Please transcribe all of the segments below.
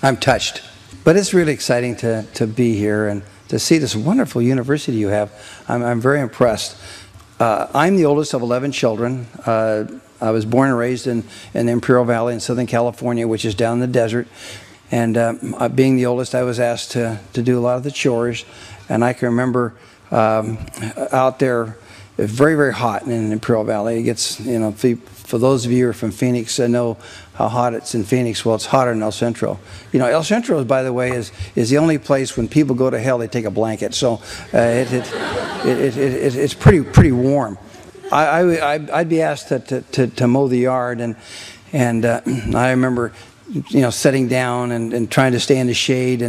I'm touched. But it's really exciting to be here and to see this wonderful university you have. I'm very impressed. I'm the oldest of 11 children. I was born and raised in the Imperial Valley in Southern California, which is down in the desert. And being the oldest, I was asked to do a lot of the chores. And I can remember out there, it's very, very hot in the Imperial Valley. It gets, you know, for those of you who are from Phoenix, I know how hot it's in Phoenix. Well, it's hotter in El Centro. You know, El Centro, by the way, is the only place when people go to hell, they take a blanket. So it's pretty warm. I'd be asked to mow the yard, and I remember, you know, sitting down and trying to stay in the shade,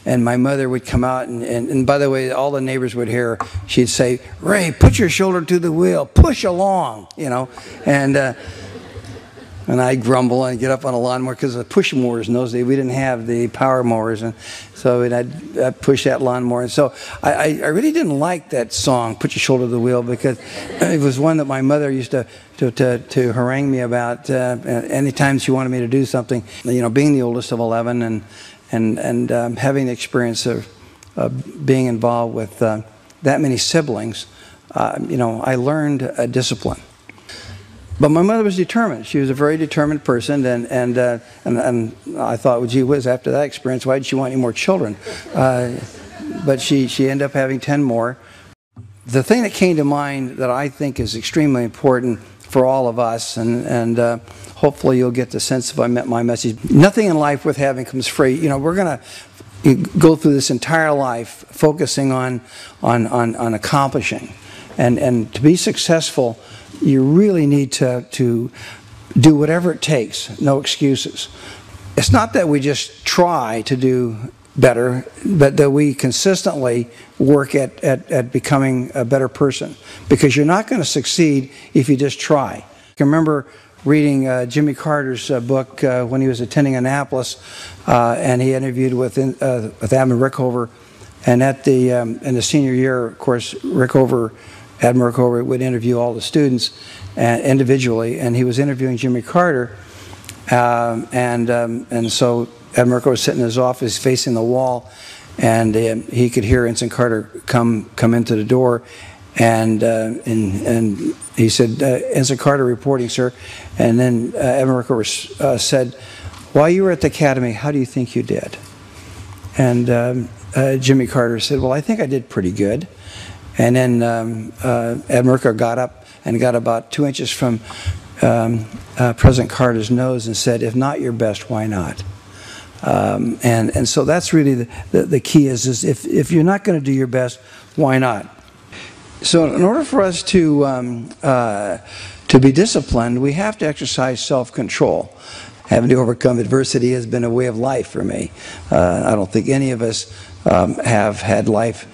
and my mother would come out, and by the way, all the neighbors would hear. She'd say, "Ray, put your shoulder to the wheel, push along," you know, and I'd grumble and get up on a lawnmower because the push mowers in those days, we didn't have the power mowers, and so I'd push that lawnmower. And so I really didn't like that song, "Put Your Shoulder to the Wheel," because it was one that my mother used to harangue me about anytime she wanted me to do something. You know, being the oldest of 11 and having the experience of being involved with that many siblings, you know, I learned discipline. But my mother was determined. She was a very determined person, and I thought, well, gee whiz, after that experience, why did she want any more children? But she ended up having 10 more. The thing that came to mind that I think is extremely important for all of us, and hopefully you'll get the sense of my message. Nothing in life worth having comes free. You know, we're going to go through this entire life focusing on accomplishing, and to be successful, you really need to do whatever it takes. No excuses. It's not that we just try to do better, but that we consistently work at becoming a better person, because you're not going to succeed if you just try. I remember reading Jimmy Carter's book when he was attending Annapolis, and he interviewed with Admiral Rickover, and in the senior year, of course, Admiral Rickover would interview all the students individually, and he was interviewing Jimmy Carter, and so Admiral Rickover was sitting in his office facing the wall, and he could hear Ensign Carter come into the door, and he said, "Ensign Carter reporting, sir." And then Admiral Rickover said, "While you were at the academy, how do you think you did?" And Jimmy Carter said, "Well, I think I did pretty good." And then Admiral Rickover got up and got about 2 inches from President Carter's nose and said, "If not your best, why not?" And so that's really the key is if you're not going to do your best, why not? So in order for us to be disciplined, we have to exercise self-control. Having to overcome adversity has been a way of life for me. I don't think any of us have had life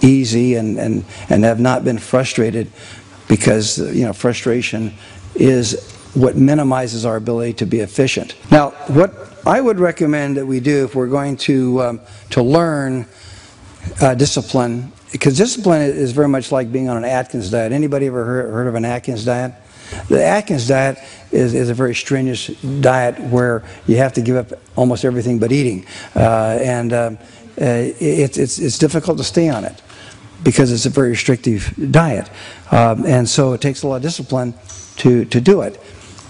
easy and have not been frustrated, because you know, frustration is what minimizes our ability to be efficient. Now, what I would recommend that we do if we're going to learn discipline, because discipline is very much like being on an Atkins diet. Anybody ever heard of an Atkins diet? The Atkins diet is a very strenuous diet where you have to give up almost everything but eating, it's difficult to stay on it because it's a very restrictive diet, and so it takes a lot of discipline to do it.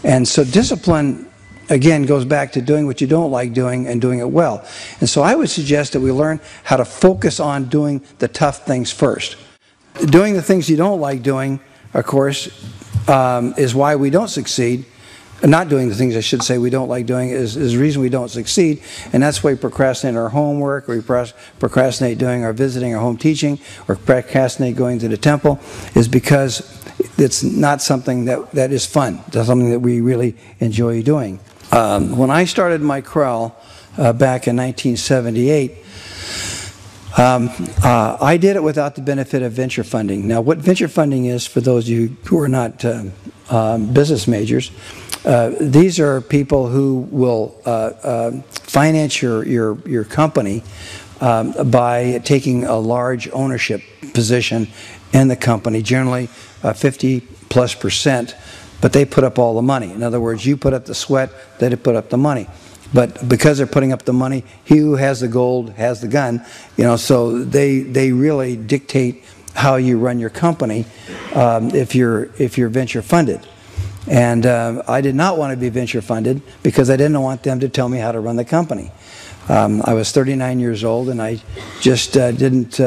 And so discipline, again, goes back to doing what you don't like doing and doing it well. And so I would suggest that we learn how to focus on doing the tough things first. Doing the things you don't like doing, of course, is why we don't succeed. Not doing the things, I should say, we don't like doing is the reason we don't succeed, and that's why we procrastinate our homework, or we procrastinate doing our visiting, our home teaching, or procrastinate going to the temple, is because it's not something that is fun. It's something that we really enjoy doing. When I started my CREL back in 1978, I did it without the benefit of venture funding. Now, what venture funding is, for those of you who are not business majors, these are people who will finance your company by taking a large ownership position in the company, generally 50+%, but they put up all the money. In other words, you put up the sweat, they put up the money. but because they're putting up the money, he who has the gold has the gun, you know, so they really dictate how you run your company if you're venture funded. And I did not want to be venture funded because I didn't want them to tell me how to run the company. I was 39 years old, and I just didn't.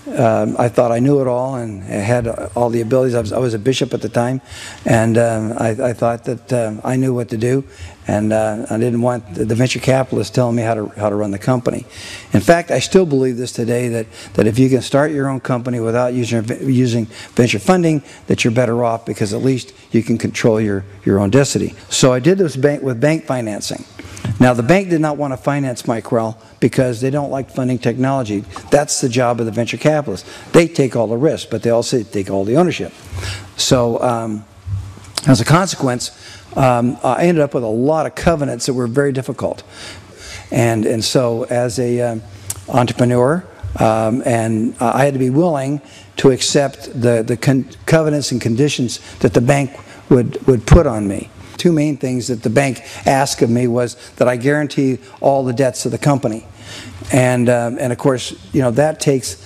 I thought I knew it all and had all the abilities. I was a bishop at the time, and I thought that I knew what to do, and I didn't want the venture capitalists telling me how to run the company. In fact, I still believe this today, that if you can start your own company without using venture funding, that you're better off, because at least you can control your own destiny. So I did this with bank financing. Now, the bank did not want to finance Micrel because they don't like funding technology. That's the job of the venture capitalists. They take all the risk, but they also take all the ownership. So as a consequence, I ended up with a lot of covenants that were very difficult. And so as a entrepreneur, and I had to be willing to accept the covenants and conditions that the bank would put on me. Two main things that the bank asked of me was that I guarantee all the debts of the company, and of course, you know, that takes,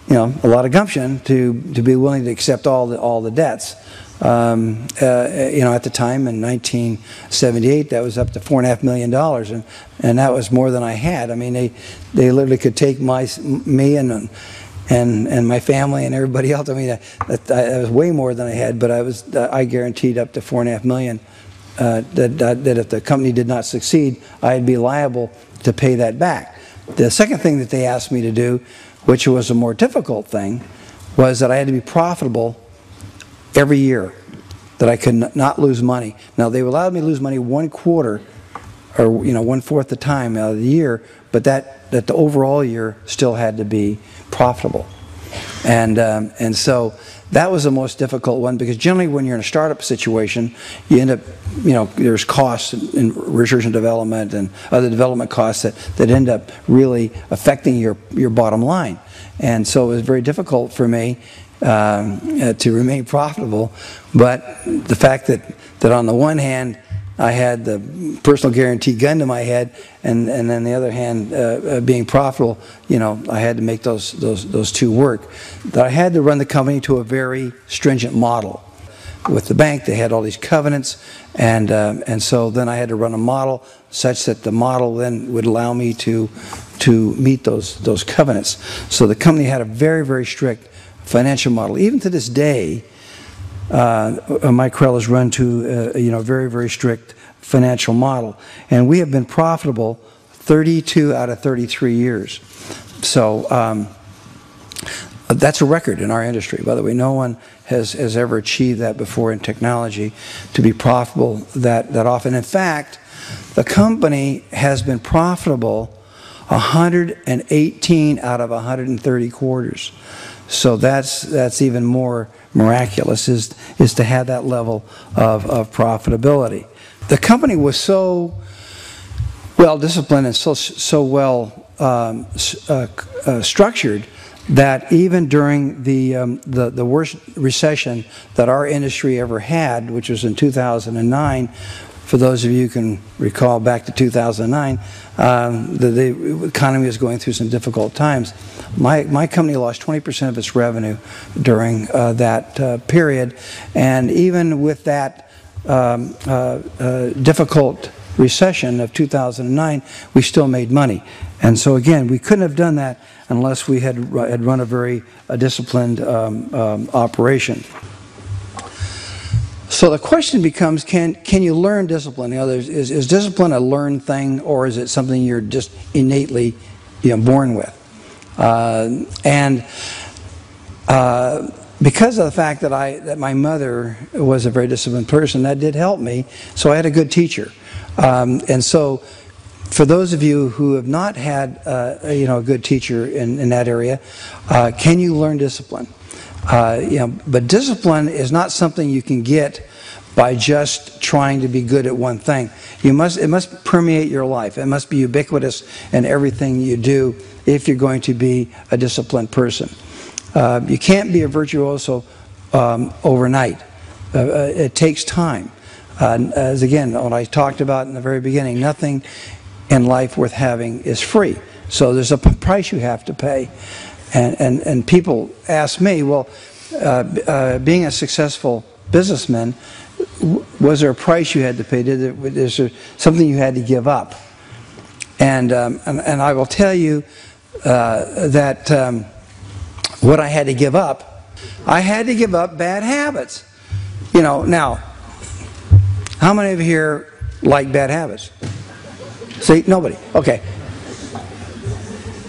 you know, a lot of gumption to be willing to accept all the debts. You know, at the time in 1978, that was up to $4.5 million, and that was more than I had. I mean, they literally could take me and my family and everybody else. I mean, that was way more than I had, but I guaranteed up to $4.5 million. That if the company did not succeed, I'd be liable to pay that back. The second thing that they asked me to do, which was a more difficult thing, was that I had to be profitable every year, that I could not lose money. Now, they allowed me to lose money 1/4, or, you know, 1/4 the time out of the year, but that the overall year still had to be profitable. And so that was the most difficult one, because generally when you're in a startup situation, you end up, you know, there's costs in research and development and other development costs that end up really affecting your bottom line. And so it was very difficult for me to remain profitable. But the fact that on the one hand, I had the personal guarantee gun to my head, and then the other hand, being profitable, you know, I had to make those two work. That I had to run the company to a very stringent model. With the bank, they had all these covenants, and so then I had to run a model such that the model then would allow me to meet those covenants. So the company had a very, very strict financial model. Even to this day, Micrel is run to you know, very, very strict financial model, and we have been profitable 32 out of 33 years. So that's a record in our industry. By the way, no one has ever achieved that before in technology, to be profitable that often. In fact, the company has been profitable 118 out of 130 quarters. So that's even more miraculous, is to have that level of profitability. The company was so well disciplined and so well structured that even during the worst recession that our industry ever had, which was in 2009, for those of you who can recall back to 2009, the economy was going through some difficult times. My company lost 20% of its revenue during that period, and even with that difficult recession of 2009, we still made money. And so again, we couldn't have done that unless we had run a very disciplined operation. So the question becomes, can you learn discipline? You know, is discipline a learned thing, or is it something you're just innately, you know, born with? Because of the fact that my mother was a very disciplined person, that did help me. So I had a good teacher, and so for those of you who have not had you know, a good teacher in that area, can you learn discipline? You know, but discipline is not something you can get by just trying to be good at one thing. It must permeate your life. It must be ubiquitous in everything you do if you're going to be a disciplined person. You can't be a virtuoso overnight. It takes time. As again, what I talked about in the very beginning, nothing in life worth having is free. So there's a price you have to pay. And people ask me, well, being a successful businessman, was there a price you had to pay? Is there something you had to give up? And I will tell you that what I had to give up, I had to give up bad habits. You know, now, how many of you here like bad habits? See, nobody. Okay.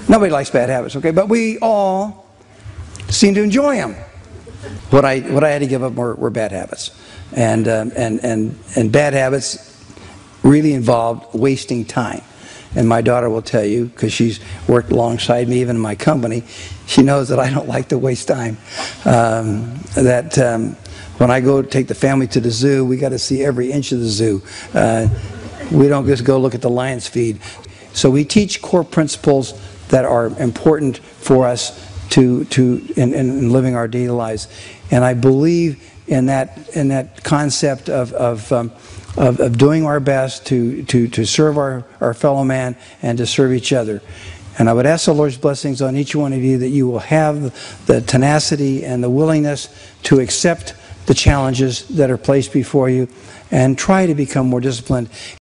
Nobody likes bad habits, okay? But we all seem to enjoy them. What I had to give up were bad habits. And bad habits really involved wasting time. And my daughter will tell you, because she's worked alongside me even in my company, she knows that I don't like to waste time. When I go take the family to the zoo, we got to see every inch of the zoo. We don't just go look at the lion's feed. So we teach core principles that are important for us in living our daily lives. And I believe in that concept of doing our best to serve our fellow man and to serve each other. And I would ask the Lord's blessings on each one of you, that you will have the tenacity and the willingness to accept the challenges that are placed before you and try to become more disciplined.